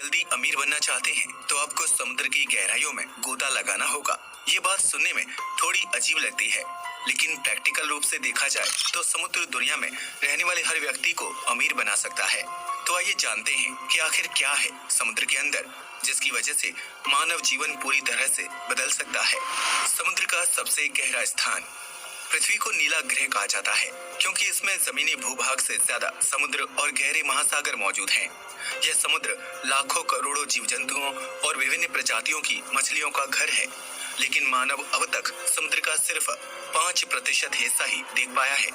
जल्दी अमीर बनना चाहते हैं तो आपको समुद्र की गहराइयों में गोता लगाना होगा। ये बात सुनने में थोड़ी अजीब लगती है, लेकिन प्रैक्टिकल रूप से देखा जाए तो समुद्र दुनिया में रहने वाले हर व्यक्ति को अमीर बना सकता है। तो आइए जानते हैं कि आखिर क्या है समुद्र के अंदर, जिसकी वजह से मानव जीवन पूरी तरह से बदल सकता है। समुद्र का सबसे गहरा स्थान। पृथ्वी को नीला ग्रह कहा जाता है क्योंकि इसमें जमीनी भूभाग से ज्यादा समुद्र और गहरे महासागर मौजूद हैं। यह समुद्र लाखों करोड़ों जीव जंतुओं और विभिन्न प्रजातियों की मछलियों का घर है, लेकिन मानव अब तक समुद्र का सिर्फ 5% हिस्सा ही देख पाया है।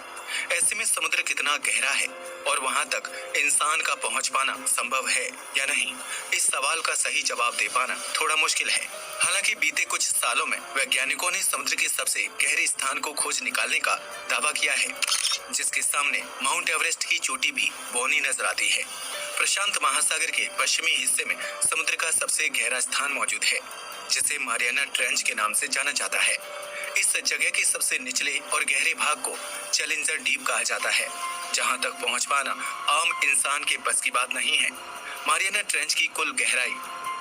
ऐसे में समुद्र कितना गहरा है और वहां तक इंसान का पहुंच पाना संभव है या नहीं, इस सवाल का सही जवाब दे पाना थोड़ा मुश्किल है। हालांकि बीते कुछ सालों में वैज्ञानिकों ने समुद्र के सबसे गहरे स्थान को खोज निकालने का दावा किया है, जिसके सामने माउंट एवरेस्ट की चोटी भी बौनी नजर आती है। प्रशांत महासागर के पश्चिमी हिस्से में समुद्र का सबसे गहरा स्थान मौजूद है, जिसे मारियाना ट्रेंच के नाम से जाना जाता है। इस जगह के सबसे निचले और गहरे भाग को चैलेंजर डीप कहा जाता है, जहां तक पहुंच पाना आम इंसान के बस की बात नहीं है। मारियाना ट्रेंच की कुल गहराई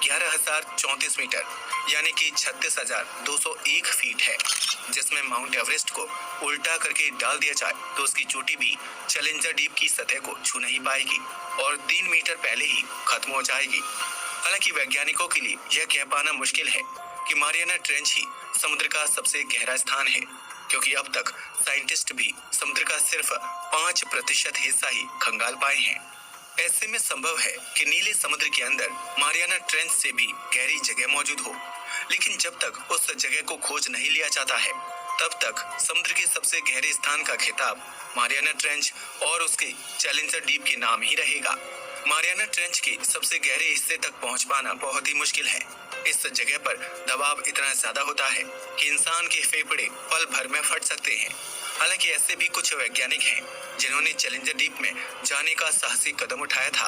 11,034 मीटर यानी कि 36,201 फीट है, जिसमें माउंट एवरेस्ट को उल्टा करके डाल दिया जाए तो उसकी चोटी भी चैलेंजर डीप की सतह को छू नहीं पाएगी और 3 मीटर पहले ही खत्म हो जाएगी। हालांकि वैज्ञानिकों के लिए यह कह पाना मुश्किल है कि मारियाना ट्रेंच ही समुद्र का सबसे गहरा स्थान है, क्योंकि अब तक साइंटिस्ट भी समुद्र का सिर्फ 5% हिस्सा ही खंगाल पाए हैं। ऐसे में संभव है कि नीले समुद्र के अंदर मारियाना ट्रेंच से भी गहरी जगह मौजूद हो, लेकिन जब तक उस जगह को खोज नहीं लिया जाता है तब तक समुद्र के सबसे गहरे स्थान का खिताब मारियाना ट्रेंच और उसके चैलेंजर डीप के नाम ही रहेगा। मारियाना ट्रेंच के सबसे गहरे हिस्से तक पहुंच पाना बहुत ही मुश्किल है। इस जगह पर दबाव इतना ज्यादा होता है कि इंसान के फेफड़े पल भर में फट सकते हैं। हालांकि ऐसे भी कुछ वैज्ञानिक हैं जिन्होंने चैलेंजर डीप में जाने का साहसी कदम उठाया था।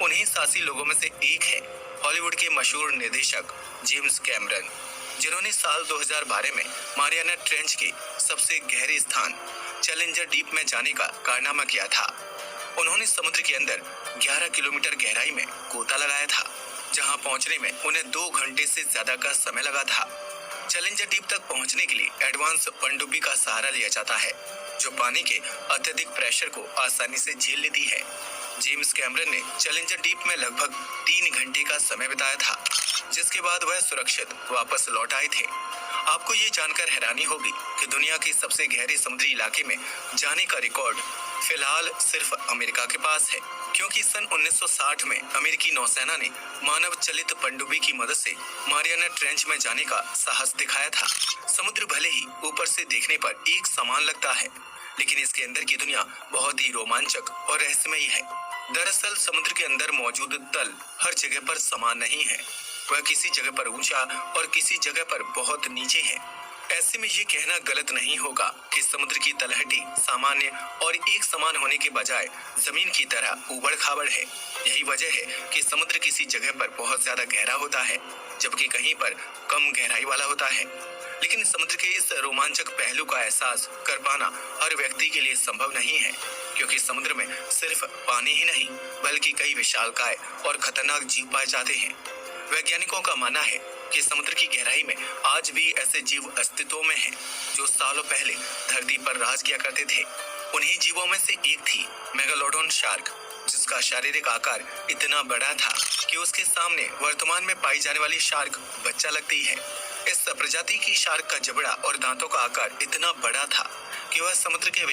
उन्हीं साहसी लोगों में से एक है हॉलीवुड के मशहूर निर्देशक जेम्स कैमरन, जिन्होंने साल 2012 में मारियाना ट्रेंच के सबसे गहरे स्थान चैलेंजर डीप में जाने का कारनामा किया था। उन्होंने समुद्र के अंदर 11 किलोमीटर गहराई में गोता लगाया था, जहां पहुंचने में उन्हें 2 घंटे से ज्यादा का समय लगा था। चैलेंजर डीप तक पहुंचने के लिए एडवांस पनडुब्बी का सहारा लिया जाता है, जो पानी के अत्यधिक प्रेशर को आसानी से झेल लेती है। जेम्स कैमरन ने चैलेंजर डीप में लगभग 3 घंटे का समय बिताया था, जिसके बाद वह सुरक्षित वापस लौट आए थे। आपको ये जानकर हैरानी होगी कि दुनिया के सबसे गहरे समुद्री इलाके में जाने का रिकॉर्ड फिलहाल सिर्फ अमेरिका के पास है, क्योंकि सन 1960 में अमेरिकी नौसेना ने मानव चलित पनडुब्बी की मदद से मारियाना ट्रेंच में जाने का साहस दिखाया था। समुद्र भले ही ऊपर से देखने पर एक समान लगता है, लेकिन इसके अंदर की दुनिया बहुत ही रोमांचक और रहस्यमयी है। दरअसल समुद्र के अंदर मौजूद तल हर जगह पर समान नहीं है, वह किसी जगह पर ऊंचा और किसी जगह पर बहुत नीचे है। ऐसे में ये कहना गलत नहीं होगा कि समुद्र की तलहटी सामान्य और एक समान होने के बजाय जमीन की तरह उबड़ खाबड़ है। यही वजह है कि समुद्र किसी जगह पर बहुत ज्यादा गहरा होता है, जबकि कहीं पर कम गहराई वाला होता है। लेकिन समुद्र के इस रोमांचक पहलू का एहसास कर पाना हर व्यक्ति के लिए संभव नहीं है, क्योंकि समुद्र में सिर्फ पानी ही नहीं बल्कि कई विशालकाय और खतरनाक जीव पाए जाते हैं। वैज्ञानिकों का मानना है कि समुद्र की गहराई में आज भी ऐसे जीव अस्तित्व में हैं, जो सालों पहले धरती पर राज किया करते थे। उन्हीं जीवों में से एक थी मेगालोडोन शार्क, जिसका शारीरिक आकार इतना बड़ा था कि उसके सामने वर्तमान में पाई जाने वाली शार्क बच्चा लगती है। इस प्रजाति की शार्क का जबड़ा और दांतों का आकार इतना बड़ा था कि वह समुद्र के